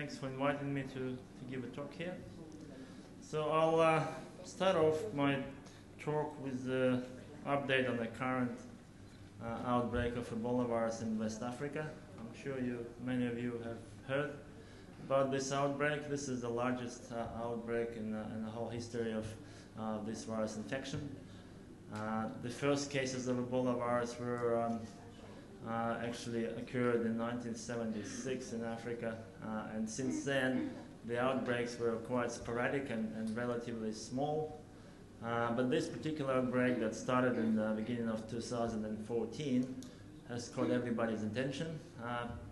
thanks for inviting me to give a talk here. So I'll start off my talk with an update on the current outbreak of Ebola virus in West Africa. I'm sure many of you have heard about this outbreak. This is the largest outbreak in the whole history of this virus infection. The first cases of Ebola virus were actually occurred in 1976 in Africa, and since then the outbreaks were quite sporadic and relatively small. But this particular outbreak that started in the beginning of 2014 has caught everybody's attention,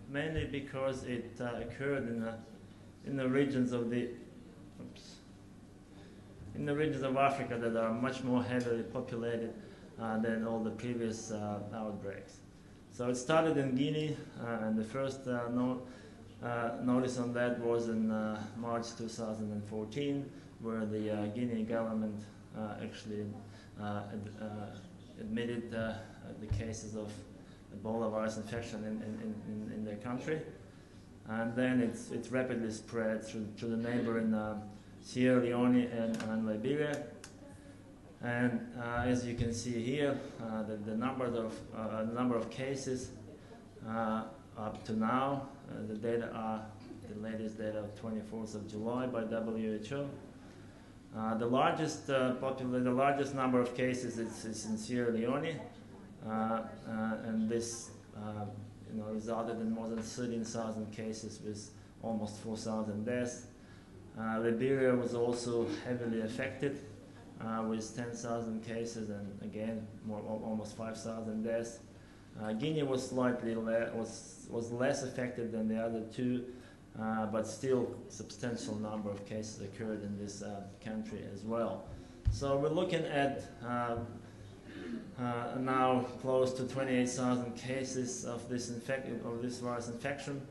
mainly because it occurred in the regions of Africa that are much more heavily populated than all the previous outbreaks. So it started in Guinea, and the first notice on that was in March 2014, where the Guinea government actually admitted the cases of Ebola virus infection in their country. And then it's rapidly spread to the neighboring Sierra Leone and Liberia. And as you can see here, the number of cases up to now, the data are the latest data of 24th of July by WHO. The largest number of cases is in Sierra Leone, and this resulted in more than 13,000 cases with almost 4,000 deaths. Liberia was also heavily affected with 10,000 cases and again almost 5,000 deaths. Guinea was slightly was less affected than the other two, but still substantial number of cases occurred in this country as well. So we're looking at now close to 28,000 cases of this virus infection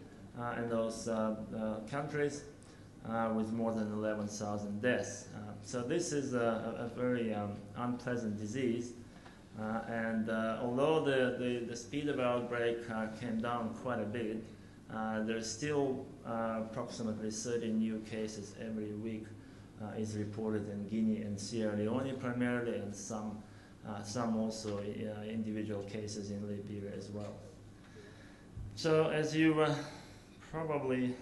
in those countries, with more than 11,000 deaths. So this is a very unpleasant disease, and although the speed of outbreak came down quite a bit, there's still approximately 30 new cases every week is reported in Guinea and Sierra Leone primarily, and some also individual cases in Liberia as well. So as you probably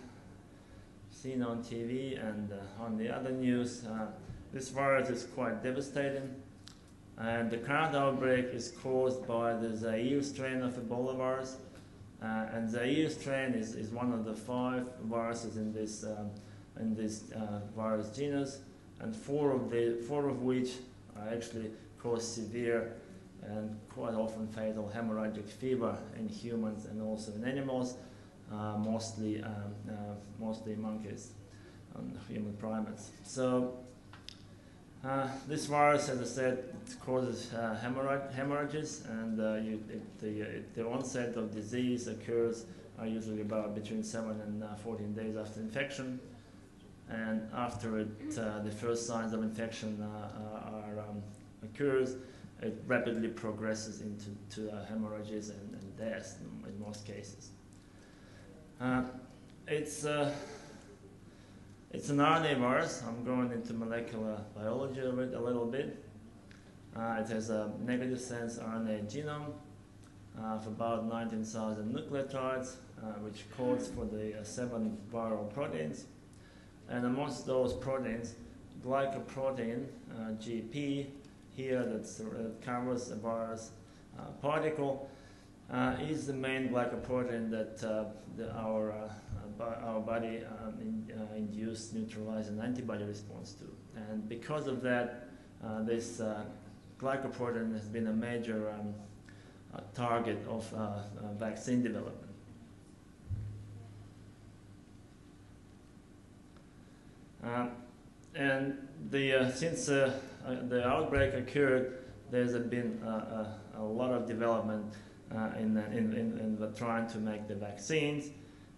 seen on TV and on the other news, this virus is quite devastating, and the current outbreak is caused by the Zaire strain of Ebola virus, and Zaire strain is one of the 5 viruses in this virus genus, and four of which actually cause severe and quite often fatal hemorrhagic fever in humans and also in animals, mostly monkeys and human primates. So this virus, as I said, it causes hemorrhages, and the onset of disease occurs usually about between 7 and 14 days after infection, and after the first signs of infection occurs, it rapidly progresses into hemorrhages and death in most cases. It's an RNA virus. I'm going into molecular biology of it a little bit. It has a negative sense RNA genome of about 19,000 nucleotides, which codes for the 7 viral proteins. And amongst those proteins, glycoprotein, GP, here that covers a virus particle, is the main glycoprotein that our body induced neutralizing antibody response to. And because of that, this glycoprotein has been a major target of vaccine development. And since the outbreak occurred, there's been a lot of development in trying to make the vaccines,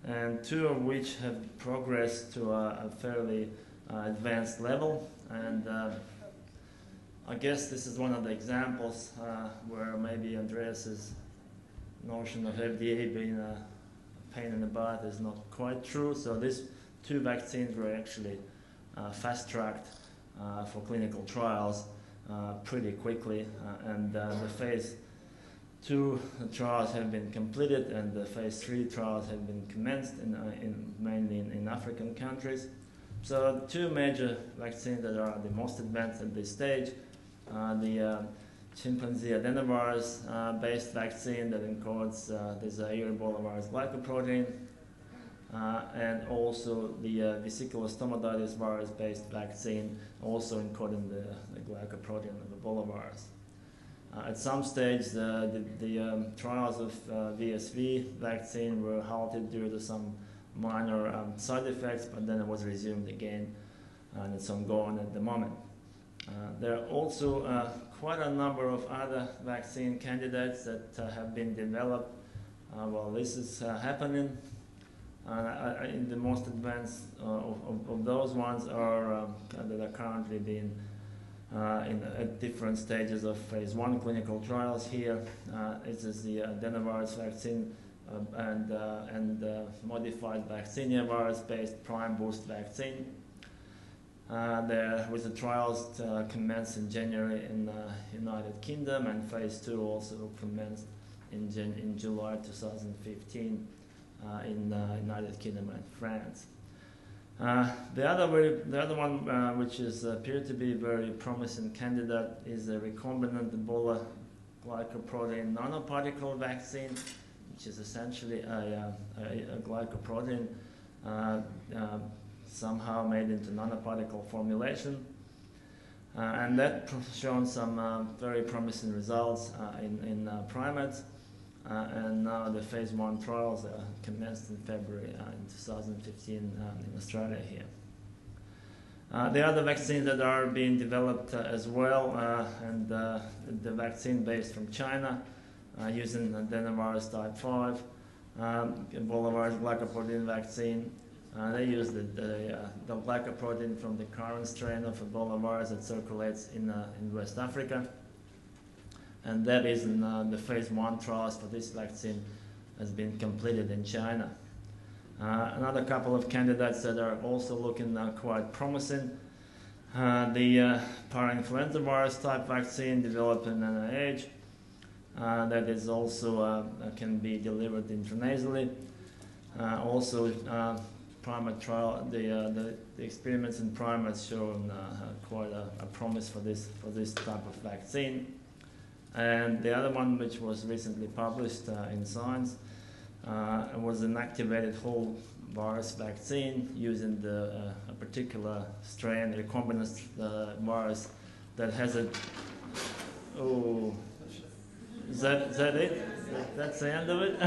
and 2 of which have progressed to a fairly advanced level. And I guess this is one of the examples where maybe Andreas's notion of FDA being a pain in the butt is not quite true. So this two vaccines were actually fast-tracked for clinical trials pretty quickly, and the phase 2 trials have been completed, and the phase 3 trials have been commenced mainly in African countries. So two major vaccines that are the most advanced at this stage, the chimpanzee adenovirus-based vaccine that encodes the Zaire Ebola virus glycoprotein, and also the vesicular stomatitis virus-based vaccine, also encoding the glycoprotein of Ebola virus. At some stage, the trials of VSV vaccine were halted due to some minor side effects, but then it was resumed again, and it's ongoing at the moment. There are also quite a number of other vaccine candidates that have been developed while this is happening. In the most advanced of those ones are that are currently being at different stages of phase 1 clinical trials here. This is the adenovirus vaccine and modified vaccinia virus-based prime boost vaccine. There was the trials commenced in January in the United Kingdom, and phase 2 also commenced in July 2015 in the United Kingdom and France. The other one, which is appeared to be a very promising candidate, is the recombinant Ebola glycoprotein nanoparticle vaccine, which is essentially a glycoprotein somehow made into nanoparticle formulation, and that shown some very promising results in primates, and now the phase 1 trials commenced in February in 2015 in Australia here. The other vaccines that are being developed as well, and the vaccine based from China using adenovirus type 5, Ebola virus glycoprotein vaccine. They use the glycoprotein from the current strain of Ebola virus that circulates in West Africa. And that is in the phase 1 trials for this vaccine has been completed in China. Another couple of candidates that are also looking quite promising. The parainfluenza virus type vaccine developed in NIH that is also can be delivered intranasally. Also, primate trial, the experiments in primates show quite a promise for this type of vaccine. And the other one, which was recently published in Science, was an activated whole virus vaccine using a particular strain, recombinant virus that has a. Oh, is that it? That's the end of it?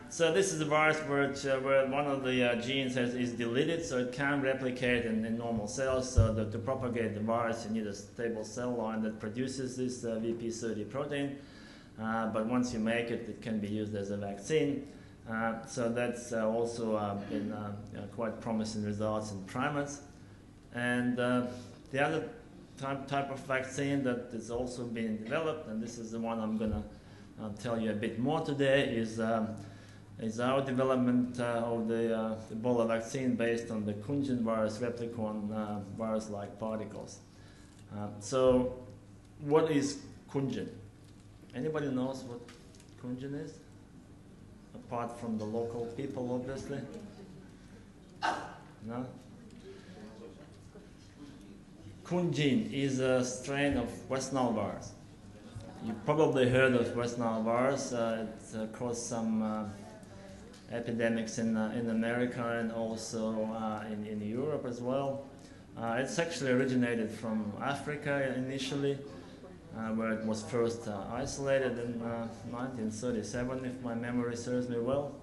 So this is a virus where one of the genes is deleted, so it can't replicate in normal cells. So to propagate the virus, you need a stable cell line that produces this VP30 protein. But once you make it, it can be used as a vaccine. So that's also been quite promising results in primates. And the other type of vaccine that is also being developed, and this is the one I'm going to tell you a bit more today, is our development of the Ebola vaccine based on the Kunjin virus replicon virus-like particles. So what is Kunjin? Anybody knows what Kunjin is? Apart from the local people, obviously? No? Kunjin is a strain of West Nile virus. You've probably heard of West Nile virus. It caused some epidemics in America and also in Europe as well. It's actually originated from Africa initially, where it was first isolated in 1937, if my memory serves me well.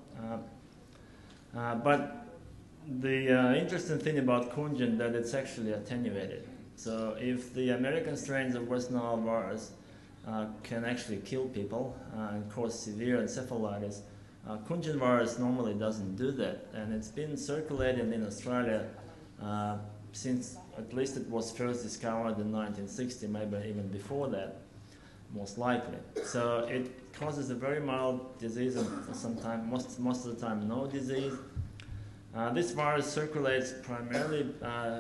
But the interesting thing about Kunjin that it's actually attenuated. So if the American strains of West Nile virus can actually kill people and cause severe encephalitis, Kunjin virus normally doesn't do that, and it's been circulating in Australia since at least it was first discovered in 1960, maybe even before that. most likely. So it causes a very mild disease, and sometimes, most of the time, no disease. This virus circulates primarily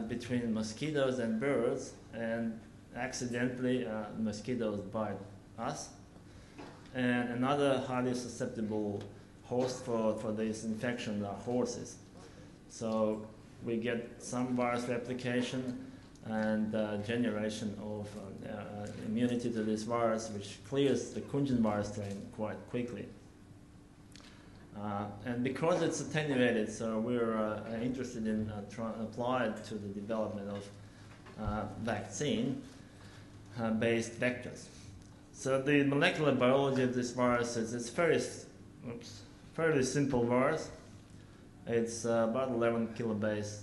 between mosquitoes and birds, and accidentally mosquitoes bite us. And another highly susceptible host for this infection are horses. So we get some virus replication and generation of immunity to this virus, which clears the Kunjin virus strain quite quickly. And because it's attenuated, so we're interested in trying to apply it to the development of vaccine-based vectors. So the molecular biology of this virus is it's fairly simple virus. It's about 11 kilobase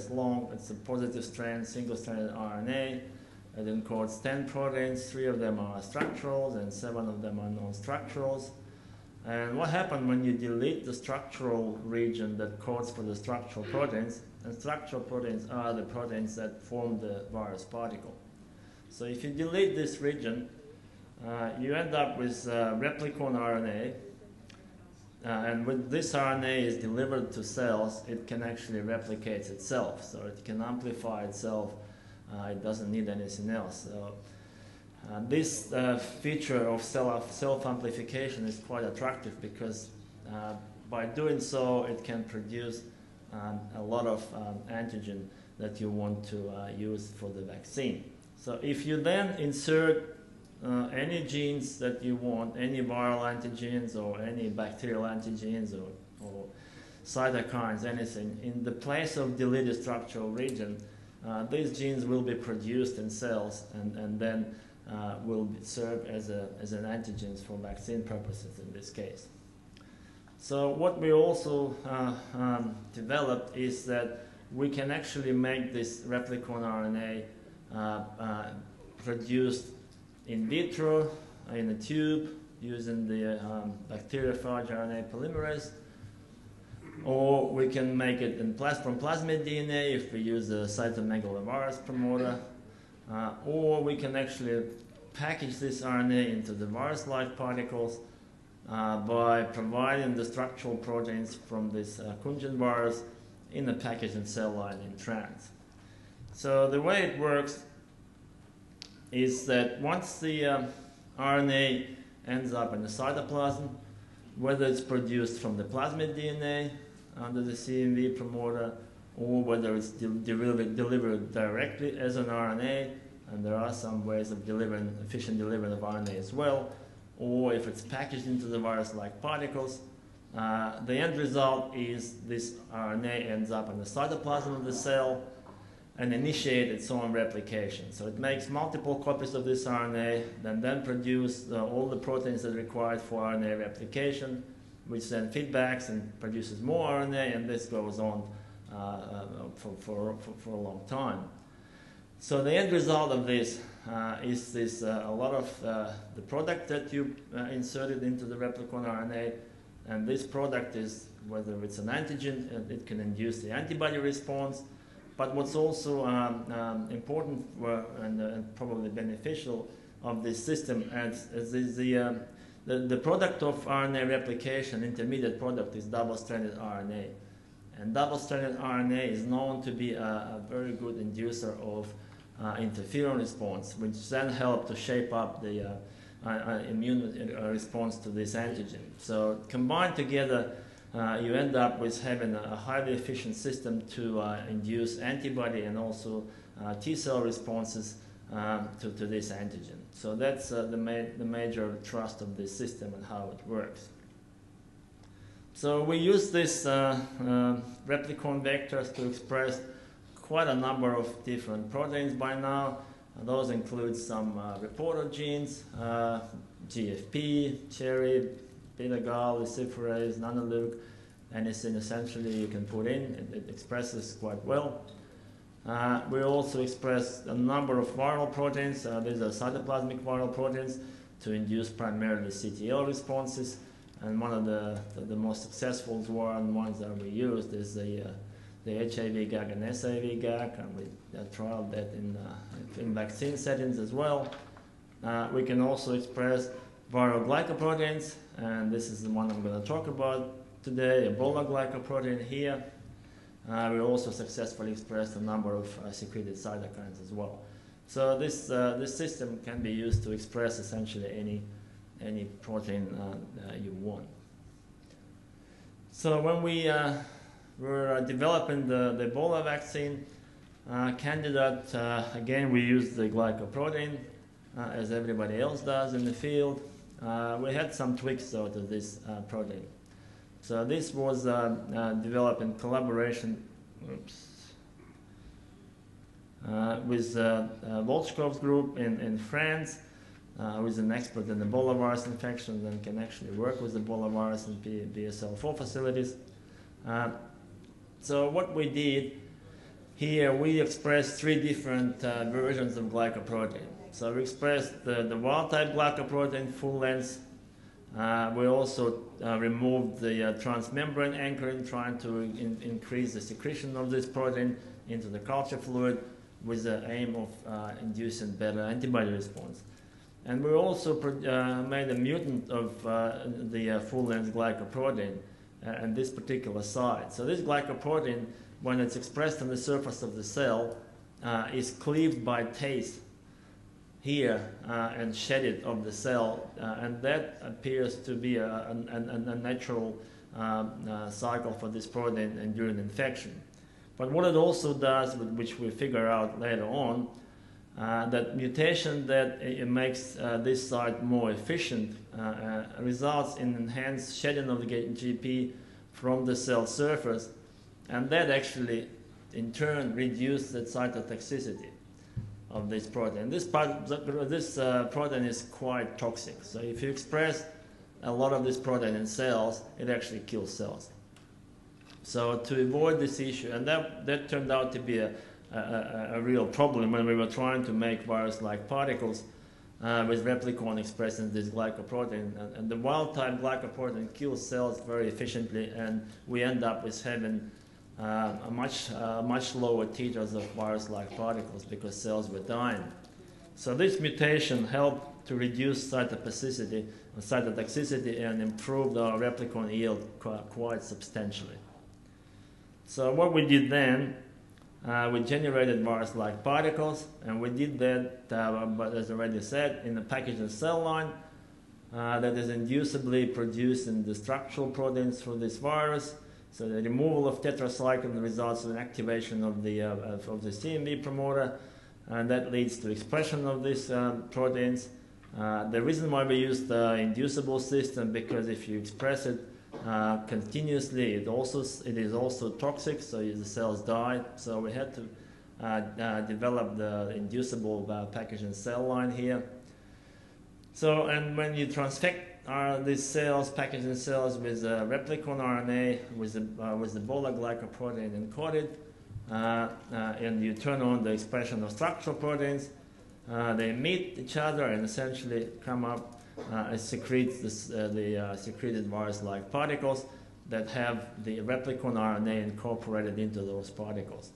long. It's a positive strand, single-stranded RNA. It encodes 10 proteins. 3 of them are structurals and 7 of them are non-structurals. And what happens when you delete the structural region that codes for the structural proteins? And structural proteins are the proteins that form the virus particle. So if you delete this region, you end up with replicon RNA. And when this RNA is delivered to cells, it can actually replicate itself. So it can amplify itself. It doesn't need anything else. So this feature of self-amplification is quite attractive because by doing so, it can produce a lot of antigen that you want to use for the vaccine. So if you then insert any genes that you want, any viral antigens or any bacterial antigens or cytokines, anything, in the place of deleted structural region, these genes will be produced in cells and then will serve as an antigens for vaccine purposes in this case. So what we also developed is that we can actually make this replicon RNA produced in vitro in a tube using the bacteriophage RNA polymerase, or we can make it from plasmid DNA if we use a cytomegalovirus promoter, or we can actually package this RNA into the virus-like particles by providing the structural proteins from this Kunjin virus in a packaged cell line in trans. So the way it works is that once the RNA ends up in the cytoplasm, whether it's produced from the plasmid DNA under the CMV promoter, or whether it's delivered directly as an RNA, and there are some ways of efficient delivery of RNA as well, or if it's packaged into the virus-like particles, the end result is this RNA ends up in the cytoplasm of the cell and initiate its own replication. So it makes multiple copies of this RNA, then produce all the proteins that are required for RNA replication, which then feedbacks and produces more RNA, and this goes on for a long time. So the end result of this is this a lot of the product that you inserted into the replicon RNA, and this product is, whether it's an antigen, it can induce the antibody response. But what's also important and probably beneficial of this system is the product of RNA replication, intermediate product, is double-stranded RNA. And double-stranded RNA is known to be a very good inducer of interferon response, which then help to shape up the immune response to this antigen. So combined together, you end up with having a highly efficient system to induce antibody and also T-cell responses to this antigen. So that's the major thrust of this system and how it works. So we use this replicon vectors to express quite a number of different proteins by now. Those include some reporter genes, GFP, cherry, beta-gal, luciferase, nanoleuc, anything essentially you can put in. It expresses quite well. We also express a number of viral proteins. These are cytoplasmic viral proteins to induce primarily CTL responses. And one of the most successful ones that we used is the HIV GAG and SAV GAG, and we trialed that in vaccine settings as well. we can also express viral glycoproteins, and this is the one I'm going to talk about today, Ebola glycoprotein here. We also successfully expressed a number of secreted cytokines as well. So this system can be used to express essentially any protein you want. So when we were developing the Ebola vaccine candidate, again we used the glycoprotein as everybody else does in the field. We had some tweaks though to this protein. So this was developed in collaboration with Volchkov's group in France, who is an expert in Ebola virus infections and can actually work with Ebola virus in BSL-4 facilities. So what we did here, we expressed 3 different versions of glycoprotein. So we expressed the wild-type glycoprotein full length. We also removed the transmembrane anchoring, trying to increase the secretion of this protein into the culture fluid with the aim of inducing better antibody response. And we also made a mutant of the full-length glycoprotein at this particular site. So this glycoprotein, when it's expressed on the surface of the cell, is cleaved by taste here and shedded of the cell, and that appears to be a natural cycle for this protein and during infection. But what it also does, which we figure out later on, that mutation that it makes this site more efficient results in enhanced shedding of the GP from the cell surface, and that actually in turn reduces the cytotoxicity of this protein. This protein is quite toxic, so if you express a lot of this protein in cells, it actually kills cells. So to avoid this issue, and that turned out to be a real problem when we were trying to make virus-like particles with replicon expressing this glycoprotein. And the wild-type glycoprotein kills cells very efficiently, and we end up with having much lower titers of virus-like particles because cells were dying. So this mutation helped to reduce cytotoxicity and improved our replicon yield quite substantially. So what we did then, we generated virus-like particles, and we did that, but as already said, in a packaged cell line that is inducibly producing the structural proteins for this virus. So the removal of tetracycline results in activation of the CMV promoter, and that leads to expression of these proteins. The reason why we used the inducible system, because if you express it continuously, it is also toxic, so the cells die. So we had to develop the inducible packaging cell line here. So, and when you transfect these cells, packaging cells with replicon RNA with the Ebola glycoprotein encoded, and you turn on the expression of structural proteins, they meet each other and essentially come up and secrete the secreted virus-like particles that have the replicon RNA incorporated into those particles.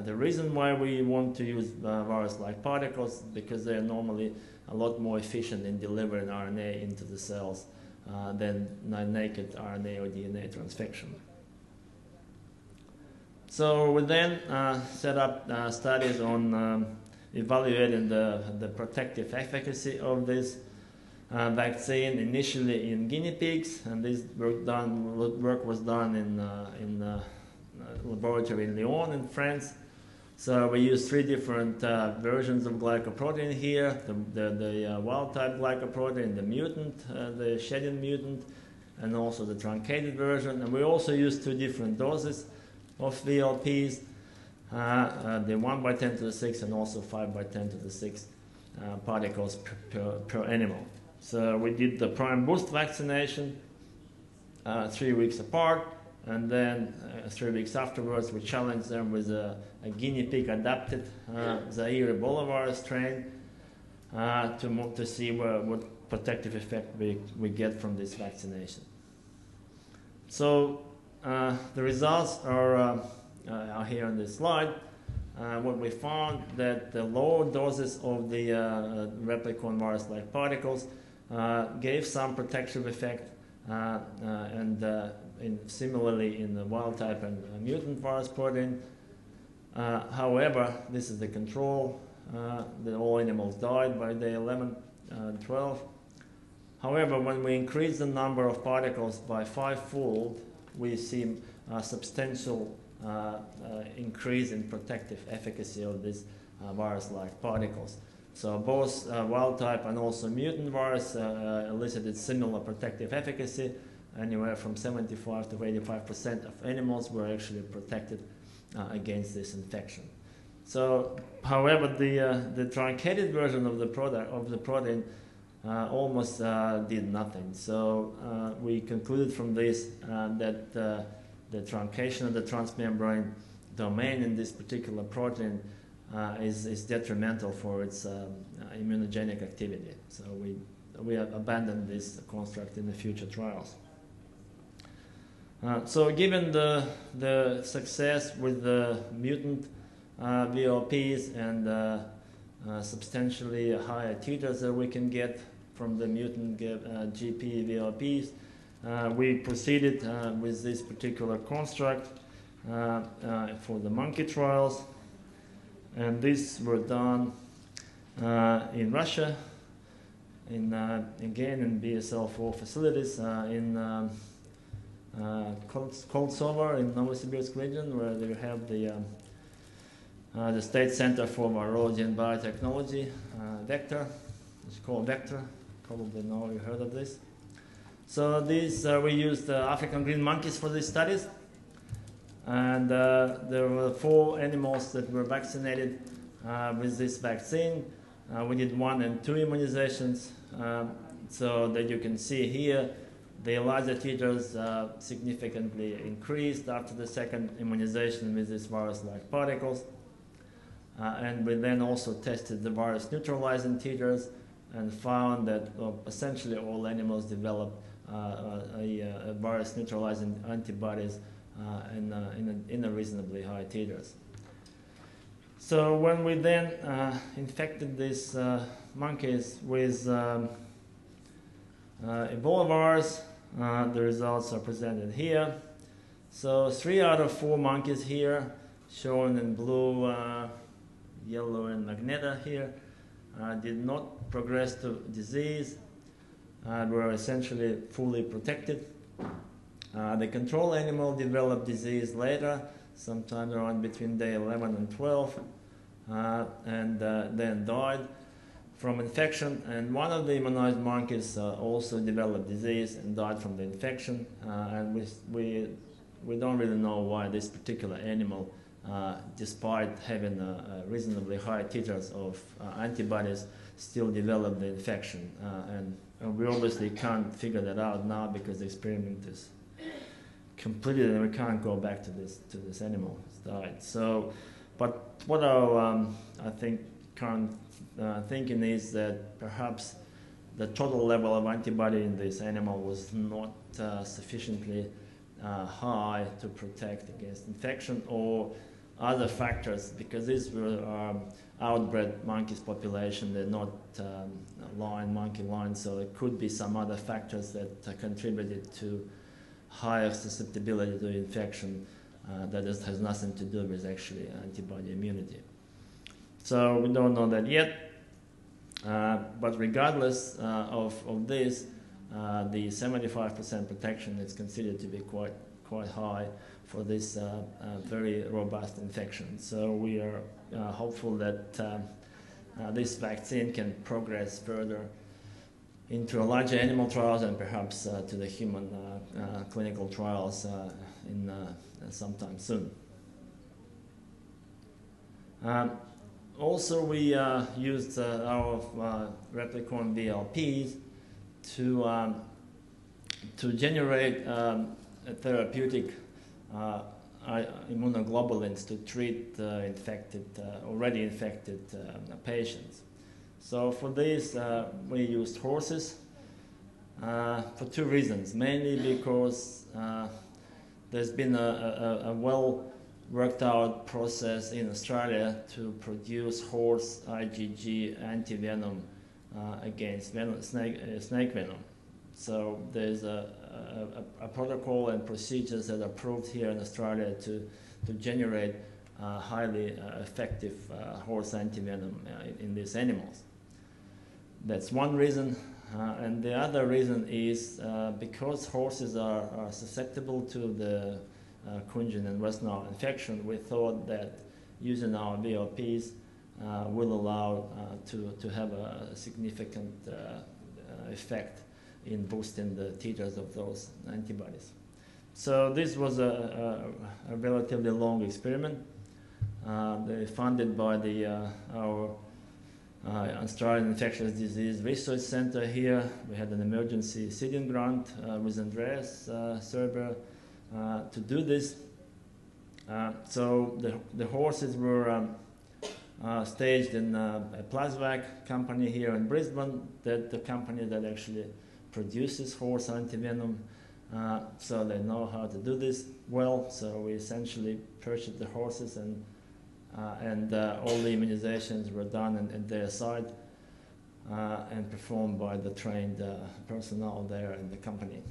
The reason why we want to use virus-like particles is because they are normally a lot more efficient in delivering RNA into the cells than naked RNA or DNA transfection. So we then set up studies on evaluating the protective efficacy of this vaccine, initially in guinea pigs, and this work was done in laboratory in Lyon in France. So we used 3 different versions of glycoprotein here, the wild-type glycoprotein, the mutant, the shedding mutant, and also the truncated version. And we also used 2 different doses of VLPs, the 1 by 10 to the 6 and also 5 by 10 to the 6 particles per animal. So we did the prime boost vaccination 3 weeks apart, and then 3 weeks afterwards we challenged them with a guinea pig adapted Zaire Ebola virus strain to see what protective effect we get from this vaccination. So the results are here on this slide. what we found that the lower doses of the replicon virus-like particles gave some protective effect, and similarly in the wild-type and mutant virus protein. However, this is the control. All animals died by day 11, 12. However, when we increase the number of particles by 5-fold, we see a substantial increase in protective efficacy of these virus-like particles. So both wild-type and also mutant virus elicited similar protective efficacy. Anywhere from 75 to 85% of animals were actually protected against this infection. So, however, the truncated version of the protein almost did nothing. So we concluded from this that the truncation of the transmembrane domain in this particular protein is detrimental for its immunogenic activity. So we have abandoned this construct in the future trials. So given the success with the mutant VLPs and substantially higher titers that we can get from the mutant GP VLPs, we proceeded with this particular construct for the monkey trials, and these were done in Russia, again in BSL-4 facilities in Koltsovo in Novosibirsk region, where they have the State Center for Virology and Biotechnology, Vector. It's called Vector. Probably know you heard of this. So these we used African green monkeys for these studies, and there were 4 animals that were vaccinated with this vaccine. We did 1 and 2 immunizations, so that you can see here the ELISA titers significantly increased after the second immunization with these virus-like particles. And we then also tested the virus neutralizing titers and found that essentially all animals developed a virus neutralizing antibodies in a reasonably high titers. So when we then infected these monkeys with Ebola virus, the results are presented here. So 3 out of 4 monkeys here, shown in blue, yellow, and magenta here, did not progress to disease, were essentially fully protected. The control animal developed disease later, sometime around between day 11 and 12, and then died from infection, and one of the immunized monkeys also developed disease and died from the infection, and we don't really know why this particular animal, despite having reasonably high titers of antibodies, still developed the infection, and we obviously can't figure that out now because the experiment is completed and we can't go back to this animal that's died. So, but what our I think current thinking is that perhaps the total level of antibody in this animal was not sufficiently high to protect against infection, or other factors, because these were outbred monkeys population, they're not monkey line, so it could be some other factors that contributed to higher susceptibility to infection that has nothing to do with actually antibody immunity. So we don't know that yet, but regardless of this, the 75% protection is considered to be quite high for this very robust infection. So we are hopeful that this vaccine can progress further into larger animal trials and perhaps to the human clinical trials in sometime soon. Also, we used our replicon VLPs to generate therapeutic immunoglobulins to treat already infected patients. So for this, we used horses for 2 reasons. Mainly because there's been a worked out process in Australia to produce horse IgG antivenom against snake venom. So there's a protocol and procedures that are approved here in Australia to generate highly effective horse antivenom in these animals. That's one reason. And the other reason is because horses are susceptible to the Kunjin and West Nile infection, we thought that using our VLPs will allow to have a significant effect in boosting the titers of those antibodies. So this was a relatively long experiment. They funded by our Australian Infectious Disease Research Centre here. We had an emergency seeding grant with Andreas Serber to do this. So the horses were staged in a Plasvac company here in Brisbane, that the company that actually produces horse antivenom. So they know how to do this well. So we essentially purchased the horses, and all the immunizations were done at their site and performed by the trained personnel there in the company.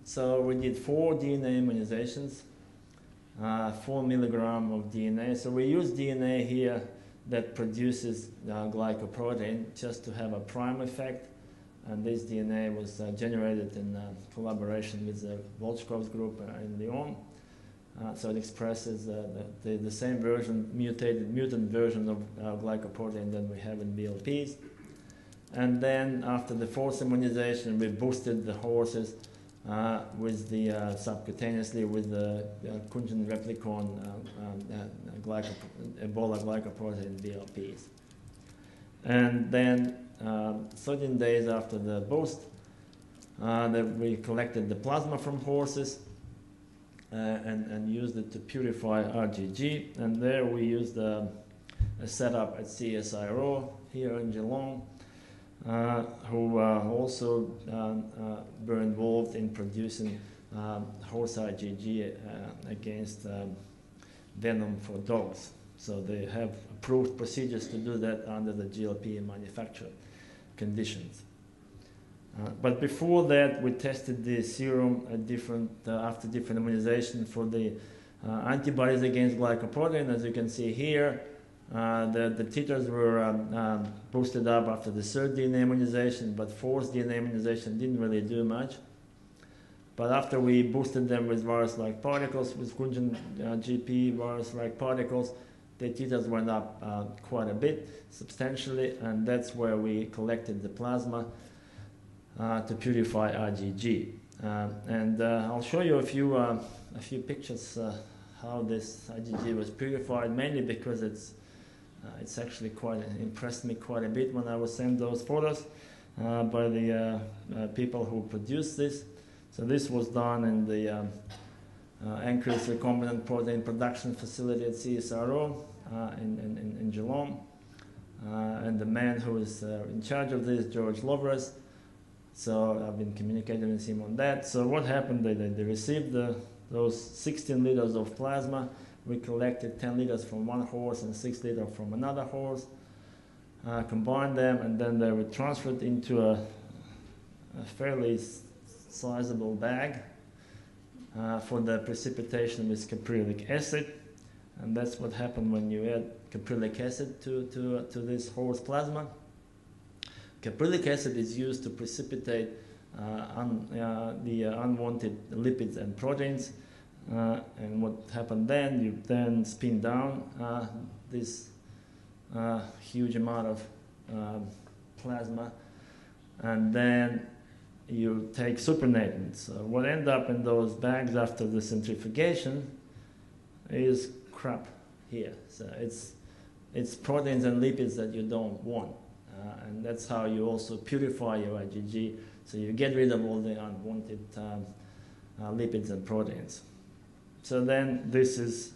So we did 4 DNA immunizations, 4 milligram of DNA. So we use DNA here that produces glycoprotein just to have a prime effect. And this DNA was generated in collaboration with the Volchkov's group in Lyon. So it expresses the same version, mutant version of glycoprotein that we have in VLPs. And then after the 4th immunization, we boosted the horses with the subcutaneously with the Kunjin replicon Ebola glycoprotein VLPs. And then 13 days after the boost, we collected the plasma from horses and used it to purify IgG. And there we used a setup at CSIRO here in Geelong, who also were involved in producing horse IgG against venom for dogs. So they have approved procedures to do that under the GLP manufacture conditions. But before that, we tested the serum at after different immunization for the antibodies against glycoprotein. As you can see here, the titers were boosted up after the 3rd DNA immunization, but 4th DNA immunization didn't really do much. But after we boosted them with virus-like particles, with Kunjin GP virus-like particles, the titers went up quite a bit, substantially, and that's where we collected the plasma to purify IgG. And I'll show you a few pictures how this IgG was purified, mainly because it's actually impressed me quite a bit when I was sent those photos by the people who produced this. So this was done in the Anchorage recombinant protein production facility at CSIRO in Geelong. And the man who is in charge of this, George Lovres. So I've been communicating with him on that. So what happened, they received those 16 liters of plasma. We collected 10 liters from one horse and 6 liters from another horse, combined them, and then they were transferred into a fairly sizable bag for the precipitation with caprylic acid. And that's what happened when you add caprylic acid to this horse plasma. Caprylic acid is used to precipitate the unwanted lipids and proteins. And what happened then, you then spin down this huge amount of plasma, and then you take supernatants. So what ends up in those bags after the centrifugation is crap here. So it's proteins and lipids that you don't want. And that's how you also purify your IgG, so you get rid of all the unwanted lipids and proteins. So then this is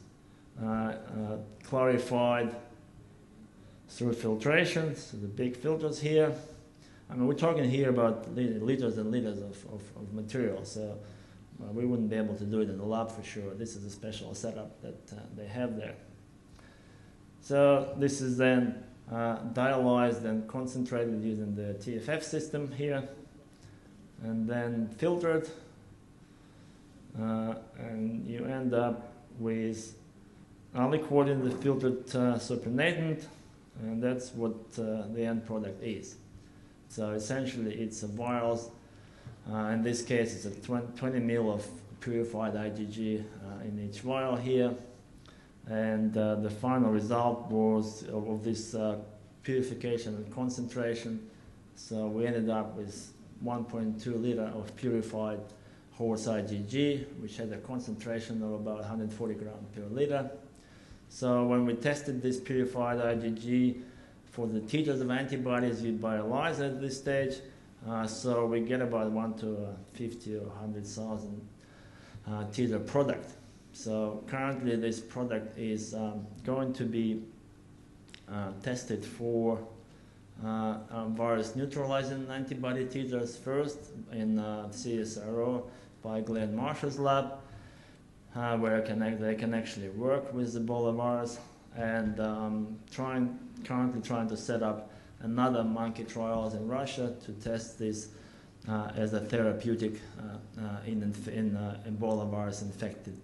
clarified through filtration, so the big filters here. I mean, we're talking here about liters and liters of material, so we wouldn't be able to do it in the lab for sure. This is a special setup that they have there. So this is then dialyzed and concentrated using the TFF system here, and then filtered, and you end up with a liquid in the filtered supernatant, and that's what the end product is. So essentially it's a vials. In this case, it's a 20 ml of purified IgG in each vial here. And the final result was of this purification and concentration. So we ended up with 1.2 liter of purified horse IgG, which had a concentration of about 140 grams per liter. So when we tested this purified IgG for the titers of antibodies, we biolyze at this stage. So we get about 1 to 50 or 100,000 titer product. So currently this product is going to be tested for virus neutralizing antibody titers first in CSIRO by Glenn Marshall's lab, where they can actually work with the Ebola virus, and currently trying to set up another monkey trials in Russia to test this as a therapeutic in Ebola virus infected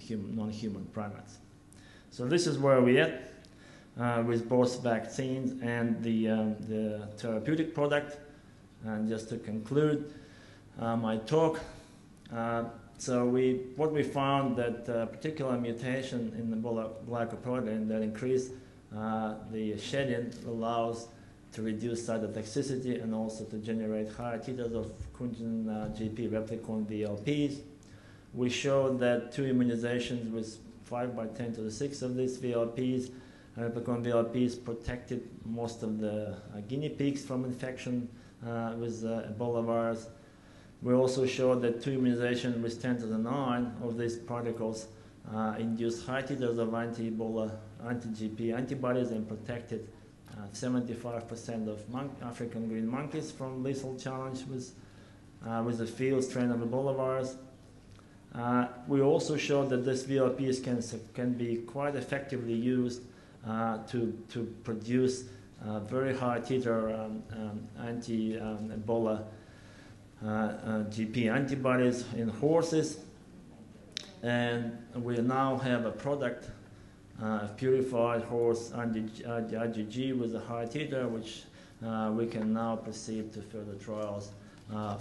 non-human primates. So this is where we're at with both vaccines and the therapeutic product. And just to conclude my talk, so what we found that particular mutation in the Ebola glycoprotein that increased the shedding allows to reduce cytotoxicity and also to generate higher titers of Kunjin GP replicon VLPs. We showed that 2 immunizations with 5 by 10 to the 6 of these VLPs, replicon VLPs, protected most of the guinea pigs from infection with Ebola virus. We also showed that 2 immunizations with 10 to the 9 of these particles induced high titers of anti-Ebola, anti-GP antibodies and protected 75% of African green monkeys from lethal challenge with the field strain of Ebola virus. We also showed that these VLPs can be quite effectively used to produce very high titer anti-Ebola GP antibodies in horses. And we now have a product, purified horse IgG with a high titer, which we can now proceed to further trials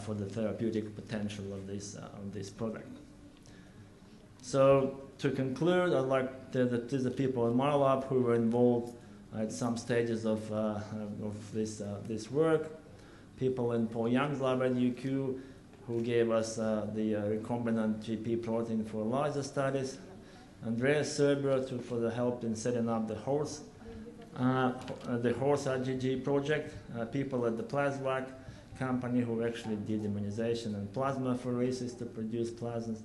for the therapeutic potential of this product. So to conclude, I'd like the people in my lab who were involved at some stages of this work, people in Paul Young's lab at UQ who gave us the recombinant GP protein for ELISA studies, Andreas Serber for the help in setting up the horse IgG project, people at the Plasvac company who actually did immunization and plasmapheresis to produce plasmas.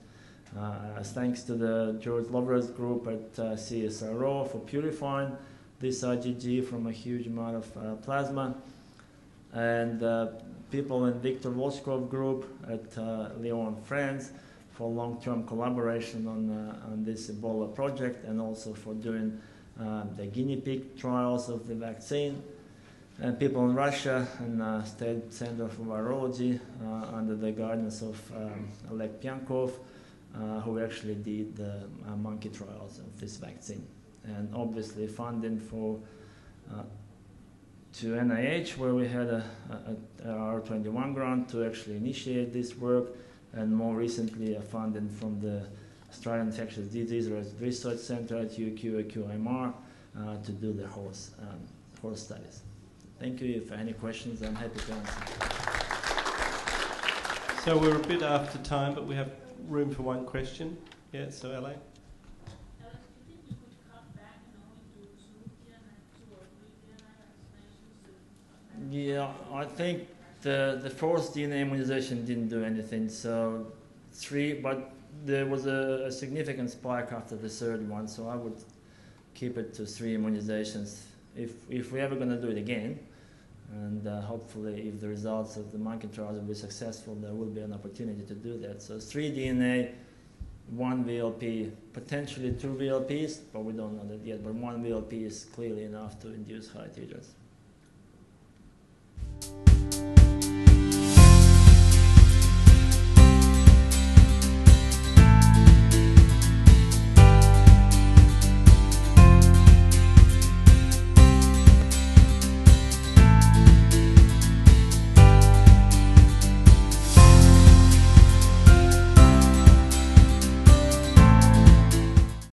Thanks to the George Lover's group at CSIRO for purifying this IgG from a huge amount of plasma, and people in Victor Volchkov group at Lyon, France, for long-term collaboration on this Ebola project, and also for doing the guinea pig trials of the vaccine. And people in Russia and State Center for Virology under the guidance of Oleg Pyankov, who actually did the monkey trials of this vaccine. And obviously funding to NIH, where we had a R21 grant to actually initiate this work, and more recently funding from the Australian Infectious Disease Research Centre at UQ-AQMR to do the horse studies. Thank you. If there are any questions, I'm happy to answer. So we're a bit after time, but we have room for one question. Yeah, so LA? Do you think you could cut back and only do 2 or 3 DNA vaccinations? Yeah, I think the first DNA immunization didn't do anything, so 3, but there was a significant spike after the 3rd one, so I would keep it to 3 immunizations if we're ever going to do it again. And hopefully, if the results of the monkey trials will be successful, there will be an opportunity to do that. So 3 DNA, 1 VLP, potentially 2 VLPs, but we don't know that yet. But 1 VLP is clearly enough to induce high titers.